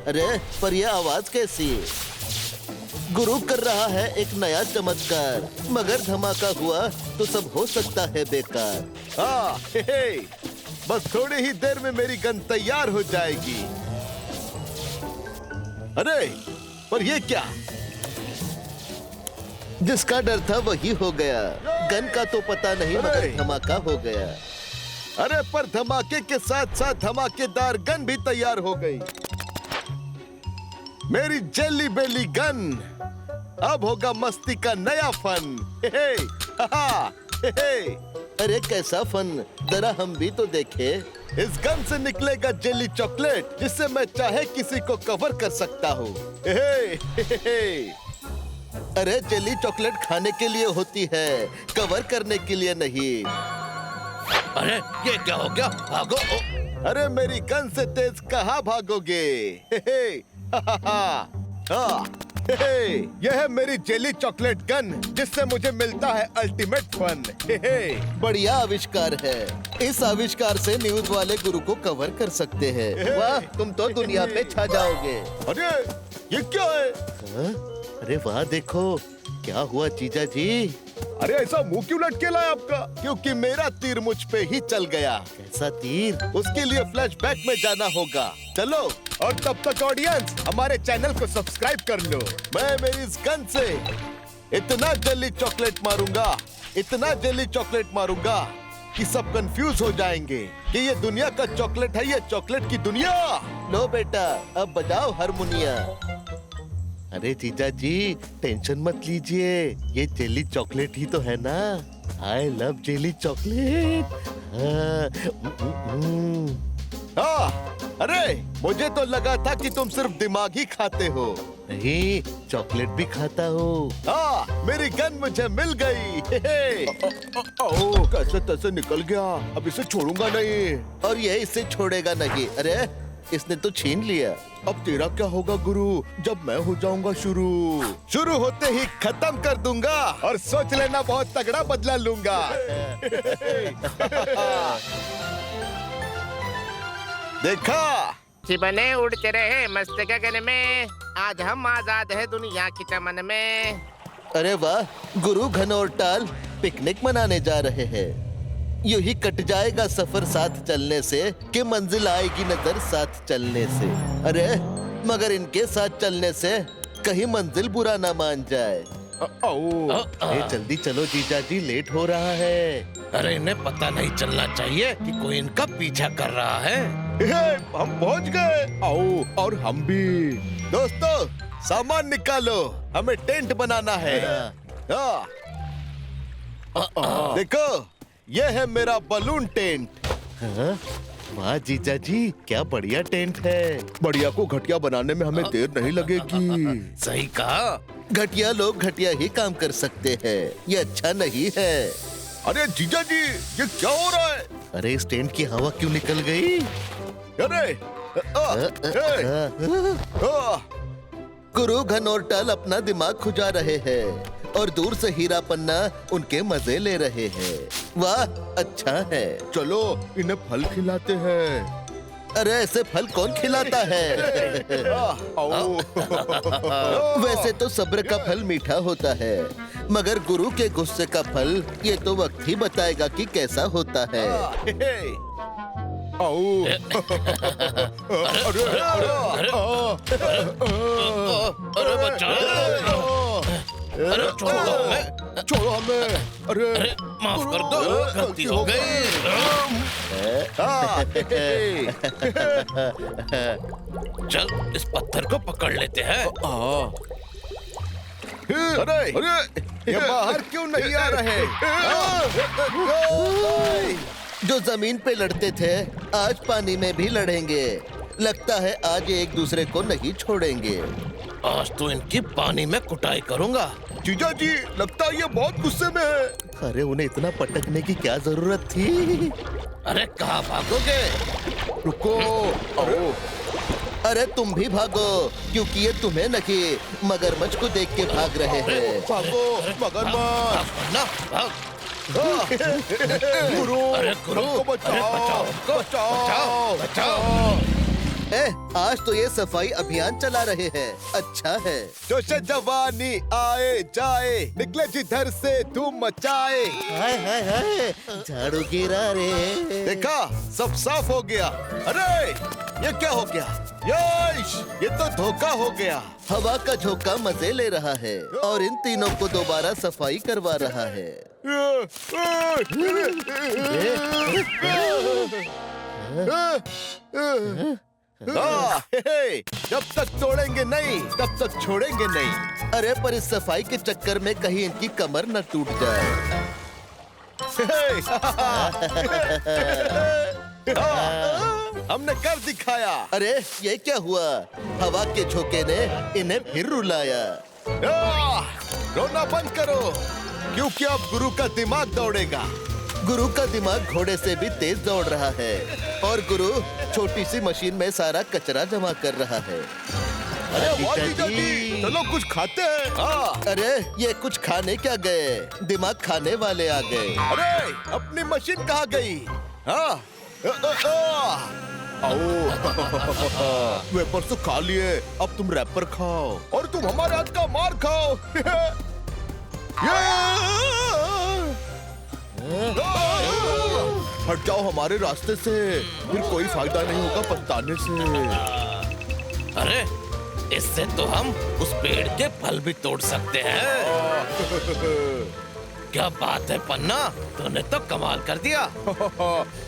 अरे पर यह आवाज कैसी? गुरु कर रहा है एक नया चमत्कार, मगर धमाका हुआ तो सब हो सकता है बेकार। हाँ, बस थोड़ी ही देर में मेरी गन तैयार हो जाएगी। अरे पर ये क्या? जिसका डर था वही हो गया। गन का तो पता नहीं मगर धमाका हो गया। अरे पर धमाके के साथ साथ धमाकेदार गन भी तैयार हो गई। मेरी जेली बेली गन। अब होगा मस्ती का नया फन। अरे कैसा फन, जरा हम भी तो देखे। इस गन से निकलेगा जेली चॉकलेट, जिससे मैं चाहे किसी को कवर कर सकता हूँ। अरे जेली चॉकलेट खाने के लिए होती है, कवर करने के लिए नहीं। अरे ये क्या हो गया? भागो! अरे मेरी गन से तेज कहाँ भागोगे? यह है मेरी जेली चॉकलेट गन, जिससे मुझे मिलता है अल्टीमेट फन। बढ़िया आविष्कार है। इस आविष्कार से न्यूज वाले गुरु को कवर कर सकते हैं। वाह, तुम तो दुनिया पे छा जाओगे। अरे ये क्या है? अरे वाह, देखो क्या हुआ जीजा जी। अरे ऐसा मुंह क्यों लटके लाया आपका? क्योंकि मेरा तीर मुझ पे ही चल गया। कैसा तीर? उसके लिए फ्लैशबैक में जाना होगा। चलो, और तब तक ऑडियंस हमारे चैनल को सब्सक्राइब कर लो। मैं मेरी इस गन से इतना जेली चॉकलेट मारूंगा, इतना जेली चॉकलेट मारूंगा कि सब कंफ्यूज हो जाएंगे कि ये दुनिया का चॉकलेट है, ये चॉकलेट की दुनिया। लो बेटा, अब बजाओ हारमोनिया। अरे जीजा जी, टेंशन मत लीजिए, ये जेली चॉकलेट ही तो है ना। I love jelly chocolate. अरे मुझे तो लगा था कि तुम सिर्फ दिमाग ही खाते हो। नहीं, चॉकलेट भी खाता हूँ। मेरी गन मुझे मिल गई। कैसे तैसे निकल गया, अब इसे छोड़ूंगा नहीं। और ये इसे छोड़ेगा नहीं। अरे इसने तो छीन लिया। अब तेरा क्या होगा गुरु, जब मैं हो जाऊंगा शुरू होते ही खत्म कर दूंगा, और सोच लेना बहुत तगड़ा बदला लूंगा। देखा? चिबने उड़ते रहे मस्त गगन में, आज हम आजाद है दुनिया की चमन में। अरे वाह, गुरु घन और टाल पिकनिक मनाने जा रहे हैं। यूं ही कट जाएगा सफर साथ चलने से, कि मंजिल आएगी नजर साथ चलने से। अरे मगर इनके साथ चलने से कहीं मंजिल बुरा ना मान जाए। जल्दी चलो जीजा जी, लेट हो रहा है। अरे इन्हें पता नहीं चलना चाहिए कि कोई इनका पीछा कर रहा है। हम पहुंच गए। आओ, और हम भी। दोस्तों सामान निकालो, हमें टेंट बनाना है। देखो, ये है मेरा बलून टेंट। वाह जीजा जी, क्या बढ़िया टेंट है। बढ़िया को घटिया बनाने में हमें देर नहीं लगेगी। सही कहा। घटिया लोग घटिया ही काम कर सकते हैं, ये अच्छा नहीं है। अरे जीजा जी, ये क्या हो रहा है? अरे इस टेंट की हवा क्यों निकल गई? अरे गुरु घन और टाल अपना दिमाग खुजा रहे हैं, और दूर से हीरा पन्ना उनके मजे ले रहे हैं। वाह, अच्छा है। चलो इन्हें फल खिलाते हैं। अरे ऐसे फल कौन खिलाता है? वैसे तो सब्र का फल मीठा होता है, मगर गुरु के गुस्से का फल ये तो वक्त ही बताएगा कि कैसा होता है। अरे बचाओ! अरे छोड़ो हमें। अरे माफ कर दो, गलती हो गई। चल इस पत्थर को पकड़ लेते हैं। अरे ये बाहर क्यों नहीं आ रहे? जो जमीन पे लड़ते थे आज पानी में भी लड़ेंगे। लगता है आज एक दूसरे को नहीं छोड़ेंगे। आज तो इनकी पानी में कुटाई करूंगा। जीजा जी, लगता है ये बहुत गुस्से में है। अरे उन्हें इतना पटकने की क्या जरूरत थी? अरे कहाँ भागोगे? रुको। अरे तुम भी भागो, क्योंकि ये तुम्हें नहीं मगरमच्छ को देख के भाग रहे हैं। भागो मगरमच्छ। गुरु, अरे गुरु, हमको बचाओ, बचाओ। आज तो ये सफाई अभियान चला रहे हैं। अच्छा है। जोश जवानी आए जाए, निकले जिधर से धूम मचाए। हाय हाय हाय, झाड़ू गिरा रे। देखा, सब साफ हो गया। अरे ये क्या हो गया? यश, ये तो धोखा हो गया। हवा का झोंका मजे ले रहा है और इन तीनों को दोबारा सफाई करवा रहा है। जब तक तोड़ेंगे नहीं तब तक छोड़ेंगे नहीं। अरे पर इस सफाई के चक्कर में कहीं इनकी कमर न टूट जाए। हमने कर दिखाया। अरे ये क्या हुआ? हवा के झोंके ने इन्हें फिर रुलाया। रोना बंद करो, क्योंकि अब गुरु का दिमाग दौड़ेगा। गुरु का दिमाग घोड़े से भी तेज दौड़ रहा है और गुरु छोटी सी मशीन में सारा कचरा जमा कर रहा है। अरे वाह जीजा जी, चलो कुछ खाते हैं। हाँ। अरे ये कुछ खाने क्या गए, दिमाग खाने वाले आ गए। अरे अपनी मशीन कहाँ गई? हाँ। वेपर्स तो खा लिए, अब तुम रैपर खाओ और तुम हमारे हाथ का मार खाओ। हट जाओ हमारे रास्ते से, फिर कोई फायदा नहीं होगा पछताने से। अरे इससे तो हम उस पेड़ के फल भी तोड़ सकते हैं। क्या बात है पन्ना, तूने तो कमाल कर दिया।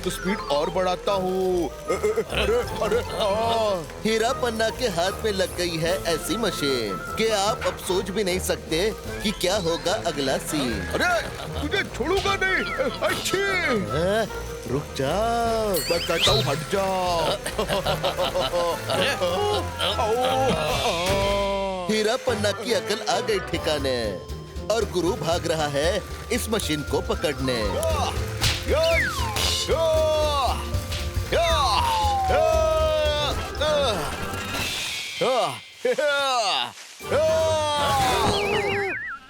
तो स्पीड और बढ़ाता हूँ। अरे हीरा पन्ना के हाथ में लग गई है ऐसी मशीन कि आप अब सोच भी नहीं सकते कि क्या होगा अगला सीन। अरे तुझे छोड़ूंगा नहीं। अच्छी रुक जाओ, मैं कहता हूँ हट जाओ। हीरा पन्ना की अकल आ गई ठिकाने और गुरु भाग रहा है इस मशीन को पकड़ने।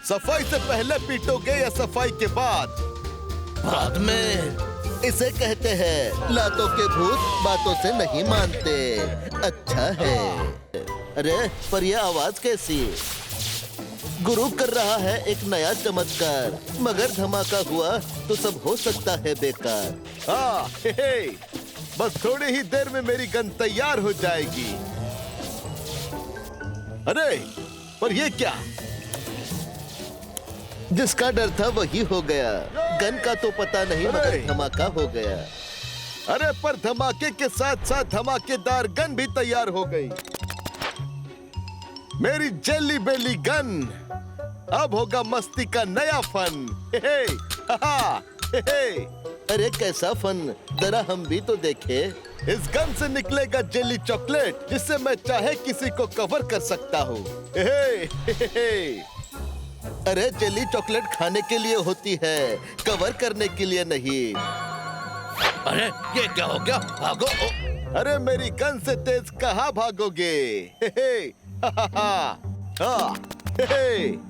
सफाई से पहले पीटोगे या सफाई के बाद? बाद में। इसे कहते हैं लातों के भूत बातों से नहीं मानते। अच्छा है। अरे पर यह आवाज कैसी? गुरु कर रहा है एक नया चमत्कार, मगर धमाका हुआ तो सब हो सकता है बेकार। हाँ, बस थोड़ी ही देर में मेरी गन तैयार हो जाएगी। अरे पर ये क्या? जिसका डर था वही हो गया। गन का तो पता नहीं मगर अरे! धमाका हो गया। अरे पर धमाके के साथ साथ धमाकेदार गन भी तैयार हो गई। मेरी जेली बेली गन। अब होगा मस्ती का नया फन। अरे कैसा फन, जरा हम भी तो देखे। इस गन से निकलेगा जेली चॉकलेट, जिससे मैं चाहे किसी को कवर कर सकता हूँ। अरे जेली चॉकलेट खाने के लिए होती है, कवर करने के लिए नहीं। अरे ये क्या हो गया? भागो। अरे मेरी गन से तेज कहाँ भागोगे?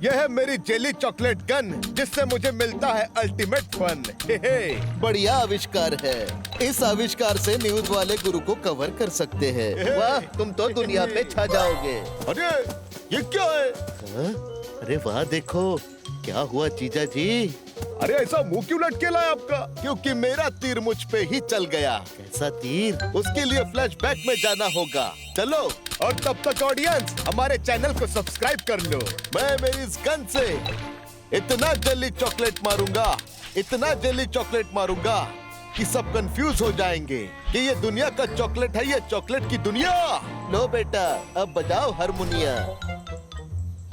यह है मेरी जेली चॉकलेट गन, जिससे मुझे मिलता है अल्टीमेट फन। बढ़िया आविष्कार है। इस आविष्कार से न्यूज वाले गुरु को कवर कर सकते हैं। वाह, तुम तो दुनिया पे छा जाओगे। अरे ये क्या है? हाँ? अरे वाह देखो, क्या हुआ जीजा जी? अरे ऐसा मुंह क्यों लटके लाया आपका? क्योंकि मेरा तीर मुझ पे ही चल गया। कैसा तीर? उसके लिए फ्लैशबैक में जाना होगा। चलो, और तब तक ऑडियंस हमारे चैनल को सब्सक्राइब कर लो। मैं मेरी इस गन से इतना जेली चॉकलेट मारूंगा, इतना जेली चॉकलेट मारूंगा कि सब कंफ्यूज हो जाएंगे कि ये दुनिया का चॉकलेट है, ये चॉकलेट की दुनिया। लो बेटा, अब बजाओ हारमोनिया।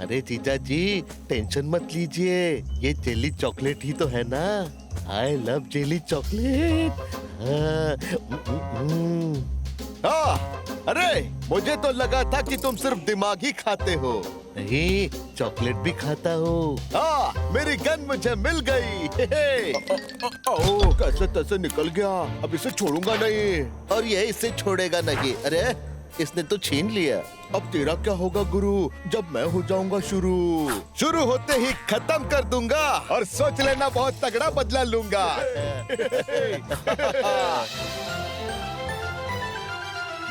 अरे जीजा जी टेंशन मत लीजिए, ये जेली चॉकलेट ही तो है ना। I love jelly chocolate. अरे मुझे तो लगा था कि तुम सिर्फ दिमाग ही खाते हो। नहीं, चॉकलेट भी खाता हूँ। मेरी गन मुझे मिल गई। कैसे तैसे निकल गया, अब इसे छोड़ूंगा नहीं। और ये इसे छोड़ेगा नहीं। अरे इसने तो छीन लिया। अब तेरा क्या होगा गुरु, जब मैं हो जाऊंगा शुरू होते ही खत्म कर दूंगा, और सोच लेना बहुत तगड़ा बदला लूंगा।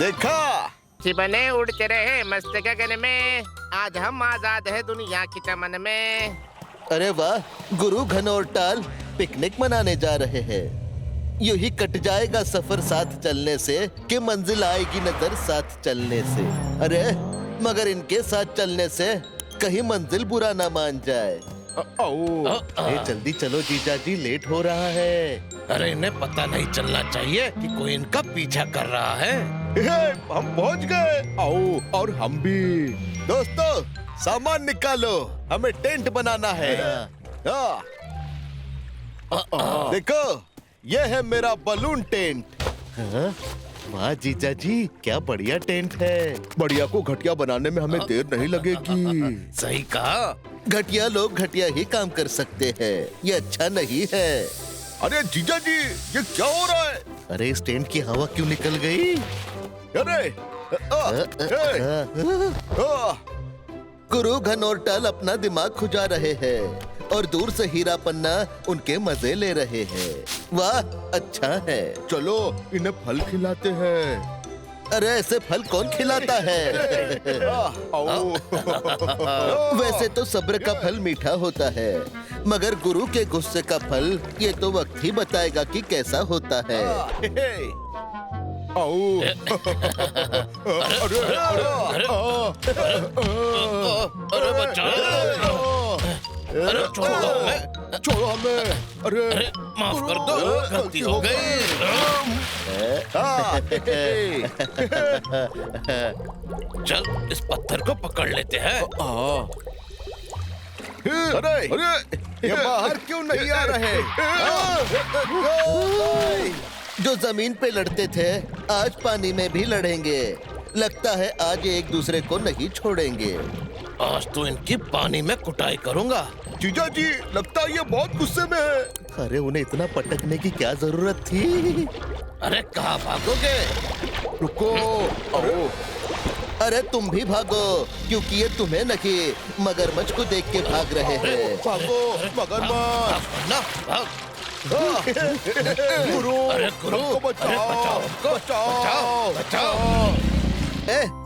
देखा? चिबने उड़ते रहे मस्त गगन में, आज हम आजाद है दुनिया की चमन में। अरे वाह, गुरु घनौरटाल पिकनिक मनाने जा रहे हैं। यूं ही कट जाएगा सफर साथ चलने से, कि मंजिल आएगी नजर साथ चलने से। अरे मगर इनके साथ चलने से कहीं मंजिल बुरा ना मान जाए। जल्दी चलो जीजा जी, लेट हो रहा है। अरे इन्हें पता नहीं चलना चाहिए कि कोई इनका पीछा कर रहा है। हम पहुंच गए। आओ, और हम भी। दोस्तों सामान निकालो, हमें टेंट बनाना है। हाँ। देखो, ये है मेरा बलून टेंट। हाँ? वाह जीजा जी, क्या बढ़िया टेंट है। बढ़िया को घटिया बनाने में हमें देर नहीं लगेगी। सही कहा। घटिया लोग घटिया ही काम कर सकते हैं, ये अच्छा नहीं है। अरे जीजा जी, ये क्या हो रहा है? अरे इस टेंट की हवा क्यों निकल गई? अरे गुरु घनौरटाल अपना दिमाग खुजा रहे हैं और दूर से हीरा पन्ना उनके मजे ले रहे हैं। वाह, अच्छा है। चलो इन्हें फल खिलाते हैं। अरे ऐसे फल कौन खिलाता है? वैसे तो सब्र का फल मीठा होता है, मगर गुरु के गुस्से का फल ये तो वक्त ही बताएगा कि कैसा होता है। अरे बचाओ। अरे छोड़ो हमें। छोड़ो हमें। अरे माफ कर दो, गलती हो गई। चल इस पत्थर को पकड़ लेते हैं। अरे ये बाहर क्यों नहीं आ रहे? जो जमीन पे लड़ते थे आज पानी में भी लड़ेंगे। लगता है आज ये एक दूसरे को नहीं छोड़ेंगे। आज तो इनकी पानी में कुटाई करूंगा। जीजा जी, लगता है ये बहुत गुस्से में है। अरे उन्हें इतना पटकने की क्या जरूरत थी? अरे कहाँ भागोगे? रुको। अरे तुम भी भागो, क्योंकि ये तुम्हें नहीं मगरमच्छ को देख के भाग रहे हैं। भागो मगरमच्छ। ना भाग। गुरु, अरे गुरु, हमको बचाओ, बचाओ, बचाओ।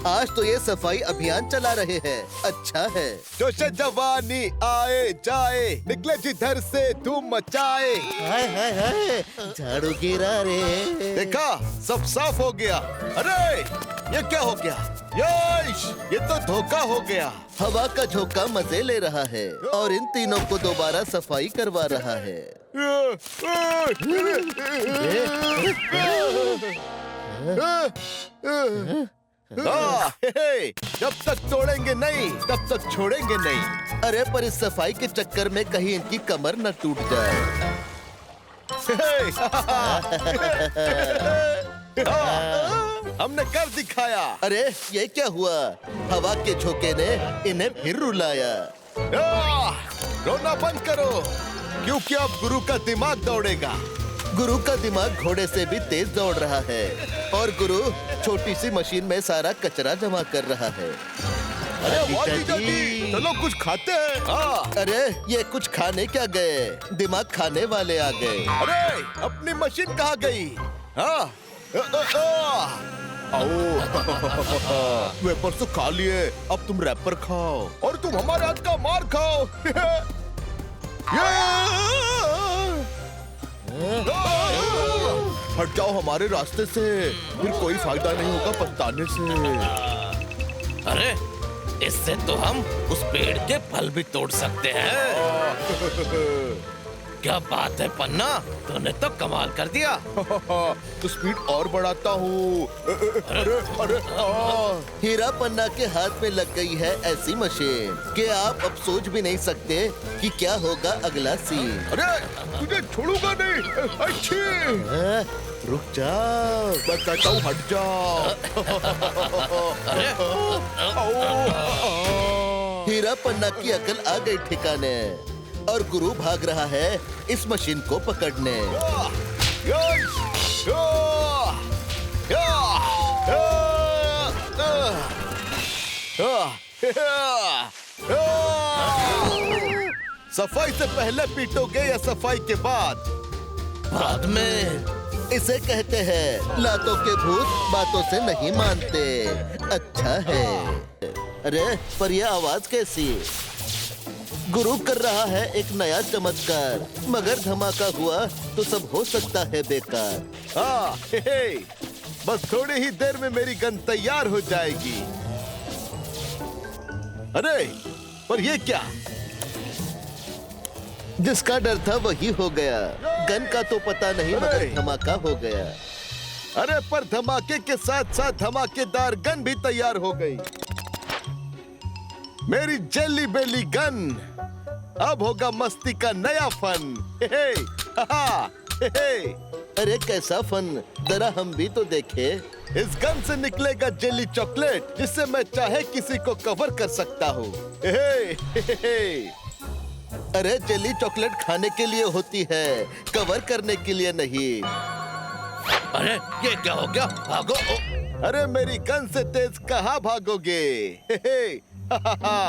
आज तो ये सफाई अभियान चला रहे हैं। अच्छा है। जोश जवानी आए जाए, निकले जिधर से धूम मचाए। हाय हाय हाय, झाड़ू गिरा रे। देखा, सब साफ हो गया। अरे ये क्या हो गया? यश, ये तो धोखा हो गया। हवा का झोंका मजे ले रहा है और इन तीनों को दोबारा सफाई करवा रहा है। जब तक तोड़ेंगे नहीं तब तक छोड़ेंगे नहीं। अरे पर इस सफाई के चक्कर में कहीं इनकी कमर न टूट जाए। हमने कर दिखाया। अरे ये क्या हुआ? हवा के झोंके ने इन्हें फिर रुलाया। रोना बंद करो, क्योंकि अब गुरु का दिमाग दौड़ेगा। गुरु का दिमाग घोड़े से भी तेज दौड़ रहा है और गुरु छोटी सी मशीन में सारा कचरा जमा कर रहा है। अरे वाह जीजा जी, चलो कुछ खाते हैं। अरे ये कुछ खाने क्या गए, दिमाग खाने वाले आ गए। अरे अपनी मशीन कहाँ गई? वेपर्स तो खा लिए, अब तुम रैपर खाओ और तुम हमारे हाथ का मार खाओ। हट जाओ हमारे रास्ते से, फिर कोई फायदा नहीं होगा पछताने से। अरे इससे तो हम उस पेड़ के फल भी तोड़ सकते हैं। क्या बात है पन्ना, तूने तो कमाल कर दिया। तो स्पीड और बढ़ाता हूँ। अरे हीरा पन्ना के हाथ में लग गई है ऐसी मशीन कि आप अब सोच भी नहीं सकते कि क्या होगा अगला सीन। अरे तुझे छोड़ूंगा नहीं। अच्छी रुक जाओ, मैं कहता हूँ हट जाओ। हीरा पन्ना की अकल आ गई ठिकाने और गुरु भाग रहा है इस मशीन को पकड़ने। सफाई से पहले पीटोगे या सफाई के बाद? बाद में। इसे कहते हैं लातों के भूत बातों से नहीं मानते। अच्छा है। अरे पर यह आवाज कैसी? गुरु कर रहा है एक नया चमत्कार, मगर धमाका हुआ तो सब हो सकता है बेकार। हाँ, हे, बस थोड़ी ही देर में मेरी गन तैयार हो जाएगी। अरे पर ये क्या? जिसका डर था वही हो गया। गन का तो पता नहीं मगर अरे! धमाका हो गया। अरे पर धमाके के साथ साथ धमाकेदार गन भी तैयार हो गई। मेरी जेली बेली गन। अब होगा मस्ती का नया फन। हे हे, हा, हे हे। अरे कैसा फन, जरा हम भी तो देखे। इस गन से निकलेगा जेली चॉकलेट जिससे मैं चाहे किसी को कवर कर सकता हूँ। हे हे, हे हे। अरे जेली चॉकलेट खाने के लिए होती है, कवर करने के लिए नहीं। अरे ये क्या हो गया? भागो! अरे मेरी गन से तेज कहाँ भागोगे? हे हे, हा हा हा,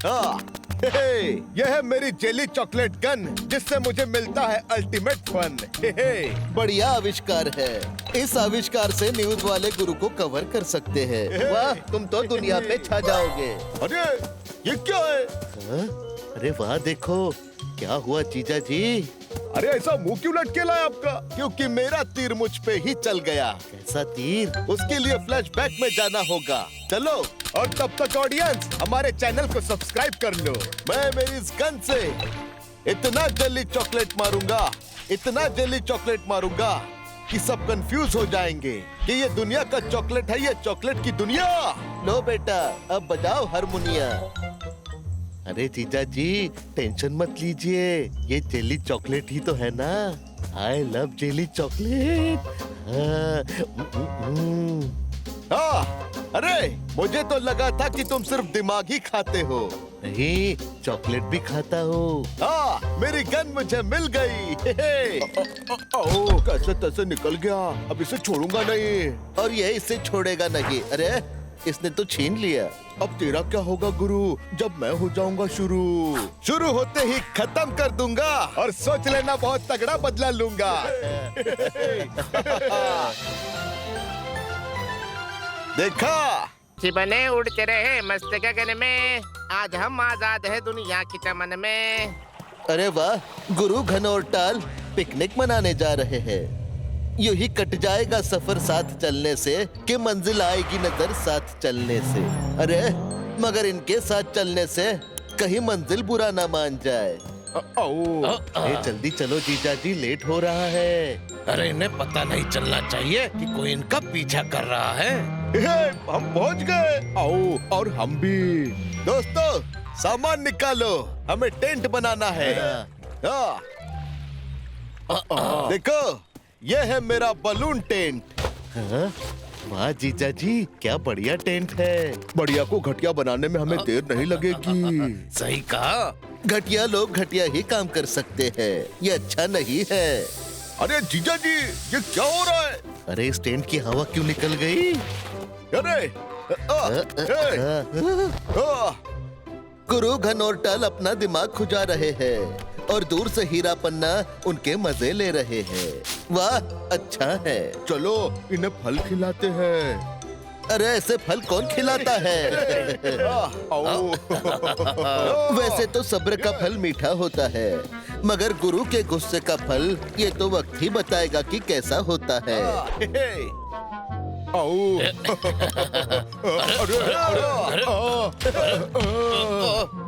हा, हे हे। यह है मेरी जेली चॉकलेट गन जिससे मुझे मिलता है अल्टीमेट फन। हे हे। बढ़िया आविष्कार है। इस आविष्कार से न्यूज वाले गुरु को कवर कर सकते हैं। वाह, तुम तो दुनिया पे छा जाओगे। अरे ये क्या है? हाँ? अरे वाह देखो, क्या हुआ जीजा जी? अरे ऐसा मुंह क्यों लटकेला है आपका? क्योंकि मेरा तीर मुझ पे ही चल गया। कैसा तीर? उसके लिए फ्लैशबैक में जाना होगा। चलो, और तब तक ऑडियंस हमारे चैनल को सब्सक्राइब कर लो। मैं मेरी इस गन से इतना जेली चॉकलेट मारूंगा, इतना जेली चॉकलेट मारूंगा कि सब कंफ्यूज हो जाएंगे कि ये दुनिया का चॉकलेट है, ये चॉकलेट की दुनिया। लो बेटा, अब बजाओ हारमोनिया। अरे जीजा जी, टेंशन मत लीजिए, ये जेली चॉकलेट ही तो है ना। I love jelly chocolate. हाँ, अरे मुझे तो लगा था कि तुम सिर्फ दिमाग ही खाते हो। नहीं, चॉकलेट भी खाता हूँ। हाँ, मेरी गन मुझे मिल गई। हे हे। ओह, कैसे तैसे निकल गया। अब इसे छोड़ूंगा नहीं। और ये इसे छोड़ेगा नहीं। अरे इसने तो छीन लिया। अब तेरा क्या होगा गुरु, जब मैं हो जाऊंगा शुरू होते ही खत्म कर दूंगा और सोच लेना बहुत तगड़ा बदला लूंगा। देखा? बने उड़ते रहे मस्त गगन में, आज हम आजाद है दुनिया की चमन में। अरे वाह, गुरु घन और टाल पिकनिक मनाने जा रहे हैं। यूं ही कट जाएगा सफर साथ चलने से कि मंजिल आएगी नजर साथ चलने से। अरे मगर इनके साथ चलने से कहीं मंजिल बुरा ना मान जाए। जल्दी चलो जीजा जी, लेट हो रहा है। अरे इन्हें पता नहीं चलना चाहिए कि कोई इनका पीछा कर रहा है। हम पहुंच गए। आओ, और हम भी। दोस्तों, सामान निकालो, हमें टेंट बनाना है। हाँ। देखो, यह है मेरा बलून टेंट। हाँ? वाह जीजा जी, क्या बढ़िया टेंट है। बढ़िया को घटिया बनाने में हमें देर नहीं लगेगी। सही कहा। घटिया लोग घटिया ही काम कर सकते हैं, ये अच्छा नहीं है। अरे जीजा जी, ये क्या हो रहा है? अरे इस टेंट की हवा क्यों निकल गई? अरे गुरु घन और टाल अपना दिमाग खुजा रहे हैं और दूर से हीरा पन्ना उनके मजे ले रहे हैं। वाह, अच्छा है। चलो इन्हें फल खिलाते हैं। अरे ऐसे फल कौन खिलाता है? वैसे तो सब्र का फल मीठा होता है, मगर गुरु के गुस्से का फल ये तो वक्त ही बताएगा कि कैसा होता है।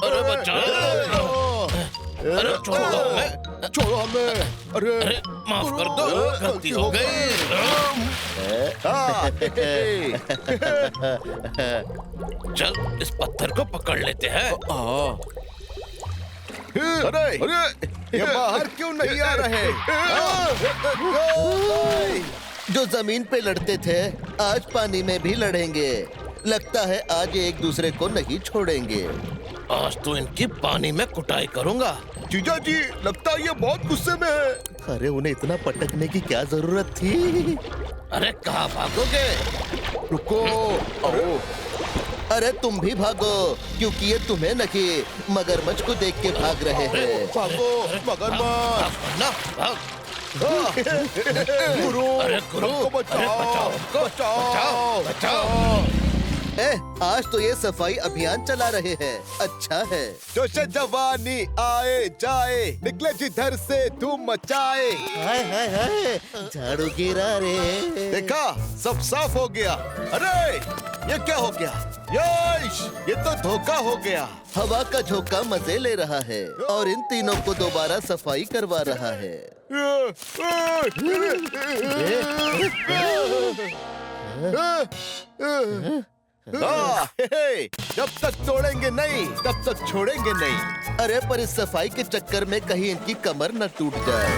अरे बचाओ! अरे छोड़ो हमें! छोड़ो हमें! अरे माफ कर दो, गलती हो गई। चल इस पत्थर को पकड़ लेते हैं। अरे ये बाहर क्यों नहीं आ रहे? जो जमीन पे लड़ते थे आज पानी में भी लड़ेंगे। लगता है आज ये एक दूसरे को नहीं छोड़ेंगे। आज तो इनकी पानी में कुटाई करूंगा। जीजा जी, लगता है ये बहुत गुस्से में है। अरे उन्हें इतना पटकने की क्या जरूरत थी? अरे कहाँ भागोगे? रुको। अरे तुम भी भागो, क्योंकि ये तुम्हें नहीं मगरमच्छ को देख के भाग रहे हैं। भागो मगरमच्छ। भाग, भाग। गुरु अरे गुरु, हमको बचाओ, बचाओ, बचाओ। आज तो ये सफाई अभियान चला रहे हैं। अच्छा है। जोश जवानी आए जाए, निकले जिधर से धूम मचाए। हाय हाय हाय, झाड़ू गिरा रे। देखा, सब साफ हो गया। अरे ये क्या हो गया? यश, ये तो धोखा हो गया। हवा का झोंका मजे ले रहा है और इन तीनों को दोबारा सफाई करवा रहा है। जब तक तोड़ेंगे नहीं तब तक छोड़ेंगे नहीं। अरे पर इस सफाई के चक्कर में कहीं इनकी कमर न टूट जाए।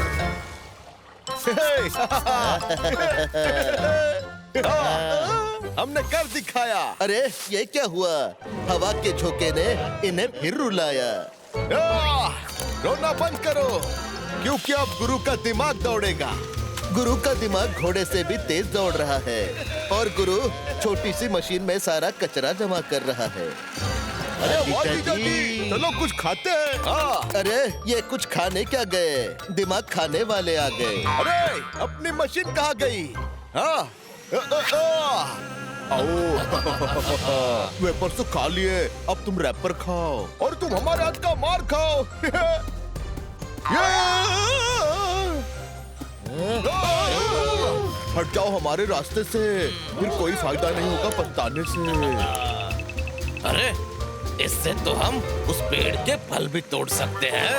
हमने कर दिखाया। अरे ये क्या हुआ? हवा के झोंके ने इन्हें फिर रुलाया। रोना बंद करो, क्योंकि अब गुरु का दिमाग दौड़ेगा। गुरु का दिमाग घोड़े से भी तेज दौड़ रहा है और गुरु छोटी सी मशीन में सारा कचरा जमा कर रहा है। अरे बहुत ही पिताजी। जल्दी, चलो कुछ खाते हैं। अरे ये कुछ खाने क्या गए, दिमाग खाने वाले आ गए। अरे अपनी मशीन कहाँ गई? वेपर्स तो खा लिए, अब तुम रैपर खाओ और तुम हमारे हाथ का मार खाओ। हट जाओ हमारे रास्ते से, फिर कोई फायदा नहीं होगा पछताने से। अरे इससे तो हम उस पेड़ के फल भी तोड़ सकते हैं।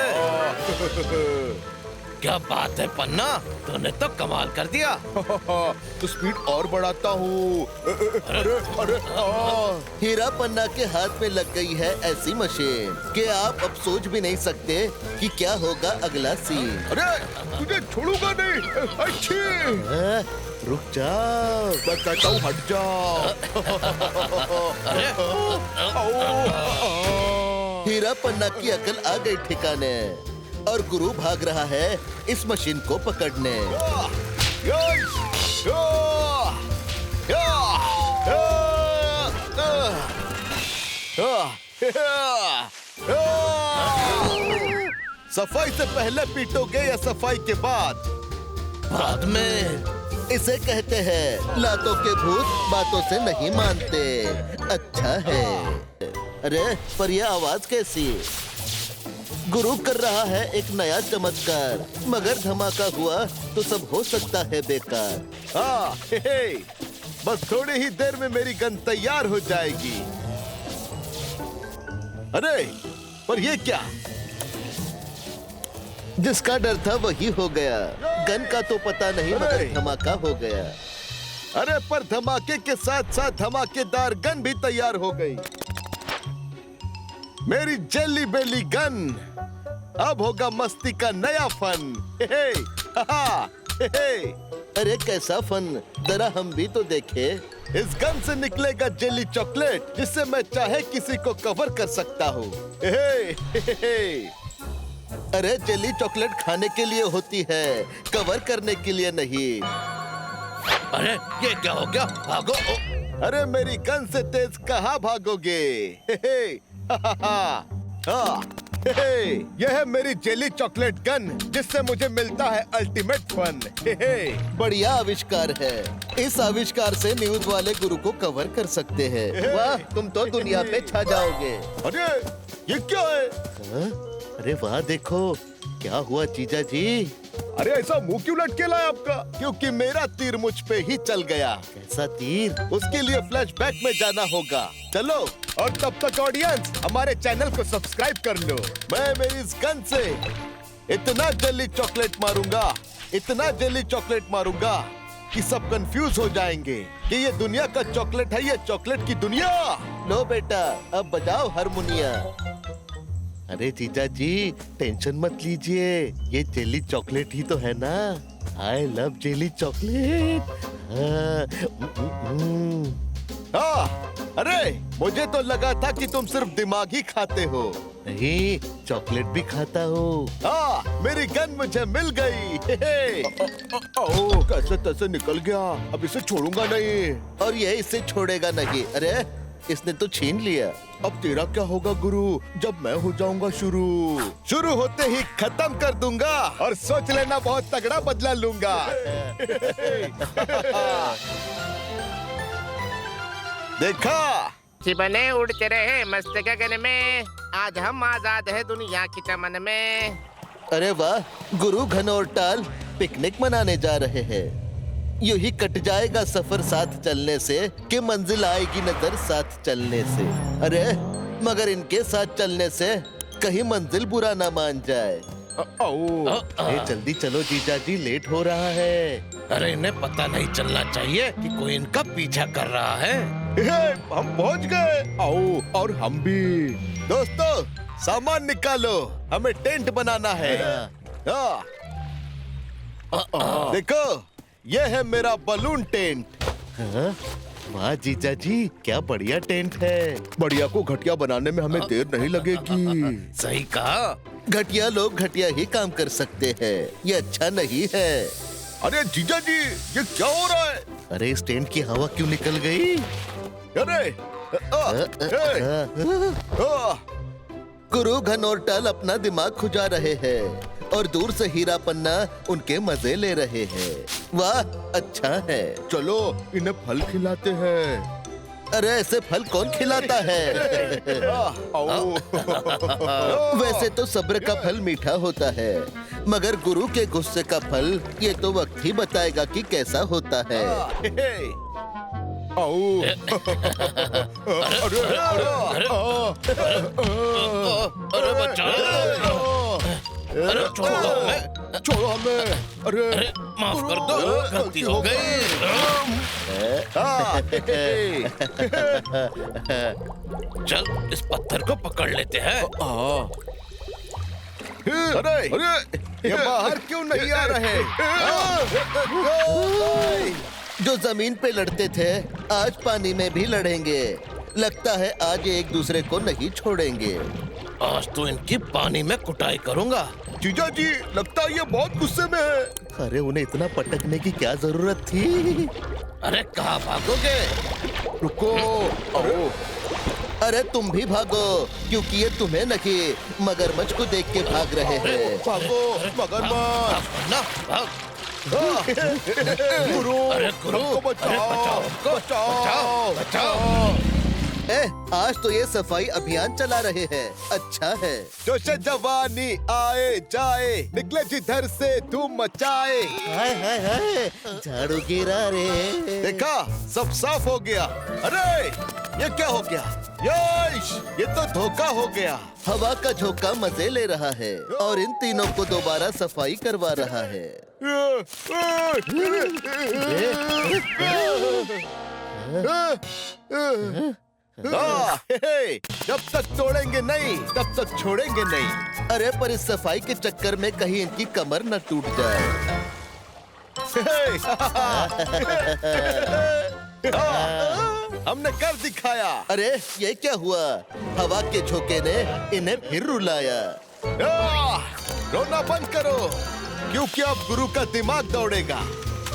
क्या बात है पन्ना, तूने तो कमाल कर दिया। तो स्पीड और बढ़ाता हूँ। अरे अरे हीरा पन्ना के हाथ में लग गई है ऐसी मशीन कि आप अब सोच भी नहीं सकते कि क्या होगा अगला सीन। अरे तुझे छोड़ूंगा नहीं। अच्छी, रुक जाओ, मैं कहता हूँ हट जाओ। हीरा पन्ना की अकल आ गई ठिकाने और गुरु भाग रहा है इस मशीन को पकड़ने। सफाई से पहले पीटोगे या सफाई के बाद? बाद में। इसे कहते हैं लातों के भूत बातों से नहीं मानते। अच्छा है। अरे पर यह आवाज कैसी? गुरु कर रहा है एक नया चमत्कार, मगर धमाका हुआ तो सब हो सकता है बेकार। बस थोड़ी ही देर में मेरी गन तैयार हो जाएगी। अरे पर ये क्या? जिसका डर था वही हो गया। गन का तो पता नहीं मगर धमाका हो गया। अरे पर धमाके के साथ साथ धमाकेदार गन भी तैयार हो गई। मेरी जेली बेली गन। अब होगा मस्ती का नया फन। अरे कैसा फन, जरा हम भी तो देखे। इस गन से निकलेगा जेली चॉकलेट, जिससे मैं चाहे किसी को कवर कर सकता हूँ। अरे जेली चॉकलेट खाने के लिए होती है, कवर करने के लिए नहीं। अरे ये क्या हो गया? भागो। अरे मेरी गन से तेज कहाँ भागोगे? यह है मेरी जेली चॉकलेट गन, जिससे मुझे मिलता है अल्टीमेट फन। बढ़िया आविष्कार है। इस आविष्कार से न्यूज वाले गुरु को कवर कर सकते हैं। वाह, तुम तो दुनिया पे छा जाओगे। अरे ये क्या है? हाँ? अरे वाह, देखो क्या हुआ जीजा जी। अरे ऐसा मुंह क्यों लटकेला है आपका? क्योंकि मेरा तीर मुझ पे ही चल गया। कैसा तीर? उसके लिए फ्लैशबैक में जाना होगा। चलो, और तब तक ऑडियंस हमारे चैनल को सब्सक्राइब कर लो। मैं मेरी इस गन से इतना जेली चॉकलेट मारूंगा, इतना जेली चॉकलेट मारूंगा कि सब कंफ्यूज हो जाएंगे कि ये दुनिया का चॉकलेट है, ये चॉकलेट की दुनिया। लो बेटा, अब बजाओ हारमोनिया। अरे जीजा जी टेंशन मत लीजिए, ये जेली चॉकलेट ही तो है ना। I love jelly chocolate. अरे मुझे तो लगा था कि तुम सिर्फ दिमाग ही खाते हो। नहीं, चॉकलेट भी खाता हूँ। मेरी गन मुझे मिल गई। कैसे तैसे निकल गया, अब इसे छोड़ूंगा नहीं। और ये इसे छोड़ेगा नहीं। अरे इसने तो छीन लिया। अब तेरा क्या होगा गुरु जब मैं हो जाऊंगा शुरू होते ही खत्म कर दूंगा और सोच लेना बहुत तगड़ा बदला लूंगा। देखा चिबने उड़ते रहे मस्त गगन में, आज हम आजाद है दुनिया की चमन में। अरे वाह, गुरु घनौरटाल पिकनिक मनाने जा रहे हैं। यूं ही कट जाएगा सफर साथ चलने से कि मंजिल आएगी नजर साथ चलने से। अरे मगर इनके साथ चलने से कहीं मंजिल बुरा ना मान जाए। जल्दी चलो जीजा जी, लेट हो रहा है। अरे इन्हें पता नहीं चलना चाहिए कि कोई इनका पीछा कर रहा है। हम पहुंच गए। आओ, और हम भी। दोस्तों सामान निकालो, हमें टेंट बनाना है। देखो ये है मेरा बलून टेंट। वाह जीजा जी, क्या बढ़िया टेंट है। बढ़िया को घटिया बनाने में हमें देर नहीं लगेगी। सही कहा। घटिया लोग घटिया ही काम कर सकते हैं, ये अच्छा नहीं है। अरे जीजा जी, ये क्या हो रहा है? अरे इस टेंट की हवा क्यों निकल गई? अरे गुरु घनौरटाल अपना दिमाग खुजा रहे हैं और दूर से हीरा पन्ना उनके मजे ले रहे हैं। वाह, अच्छा है। चलो इन्हें फल खिलाते हैं। अरे ऐसे फल कौन खिलाता है? वैसे तो सब्र का फल मीठा होता है, मगर गुरु के गुस्से का फल ये तो वक्त ही बताएगा कि कैसा होता है। अरे बच्चा, अरे छोड़ो हमें। अरे माफ कर दो, गलती हो गई। चल इस पत्थर को पकड़ लेते हैं। अरे ये बाहर क्यों नहीं आ रहे? जो जमीन पे लड़ते थे आज पानी में भी लड़ेंगे। लगता है आज एक दूसरे को नहीं छोड़ेंगे। आज तो इनकी पानी में कुटाई करूंगा। जीजा जी, लगता है ये बहुत गुस्से में है। अरे उन्हें इतना पटकने की क्या जरूरत थी? अरे कहाँ भागोगे? रुको। अरे तुम भी भागो, क्योंकि ये तुम्हें नहीं मगरमच्छ को देख के भाग रहे हैं। भागो मगरमच्छ। ना भाग। गुरु, अरे गुरु, हमको बचाओ, बचाओ, बचाओ। आज तो ये सफाई अभियान चला रहे हैं। अच्छा है। जोश जवानी आए जाए, निकले जिधर से धूम मचाए। हाय हाय हाय, झाड़ू गिरा रे। देखा, सब साफ हो गया। अरे ये क्या हो गया? यश, ये तो धोखा हो गया। हवा का झोंका मजे ले रहा है और इन तीनों को दोबारा सफाई करवा रहा है। जब तक तोड़ेंगे नहीं तब तक छोड़ेंगे नहीं। अरे पर इस सफाई के चक्कर में कहीं इनकी कमर न टूट जाए। हमने कर दिखाया। अरे ये क्या हुआ? हवा के झोंके ने इन्हें फिर रुलाया। रोना बंद करो, क्योंकि अब गुरु का दिमाग दौड़ेगा।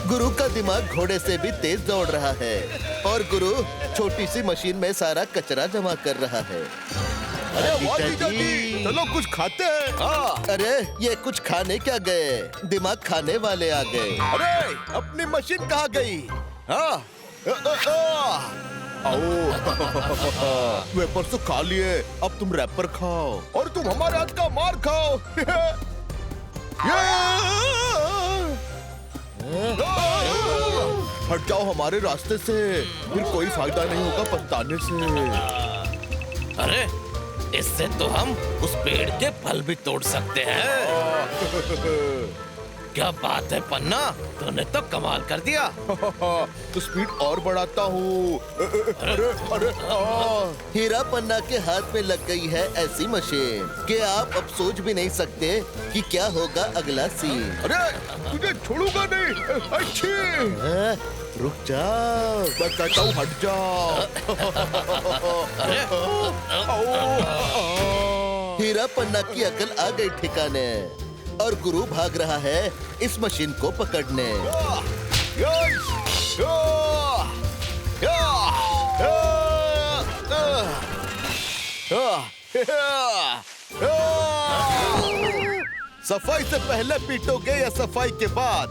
गुरु का दिमाग घोड़े से भी तेज दौड़ रहा है और गुरु छोटी सी मशीन में सारा कचरा जमा कर रहा है। अरे वाह जीजा जी, चलो कुछ खाते हैं। अरे ये कुछ खाने क्या गए, दिमाग खाने वाले आ गए। अरे अपनी मशीन कहाँ गई? वेपर तो खा लिए, अब तुम रैपर खाओ और तुम हमारे हाथ का मार खाओ। हट जाओ हमारे रास्ते से, फिर कोई फायदा नहीं होगा पछताने से। अरे इससे तो हम उस पेड़ के फल भी तोड़ सकते हैं। क्या बात है पन्ना, तूने तो कमाल कर दिया। तो स्पीड और बढ़ाता हूँ। अरे हीरा पन्ना के हाथ में लग गई है ऐसी मशीन कि आप अब सोच भी नहीं सकते कि क्या होगा अगला सीन। अरे तुझे छोड़ूंगा नहीं। अच्छी, रुक जाओ, मैं कहता हूँ हट जाओ। हीरा पन्ना की अकल आ गई ठिकाने और गुरु भाग रहा है इस मशीन को पकड़ने। सफाई से पहले पीटोगे या सफाई के बाद?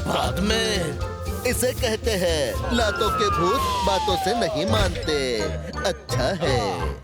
बाद में। इसे कहते हैं लातों के भूत बातों से नहीं मानते। अच्छा है।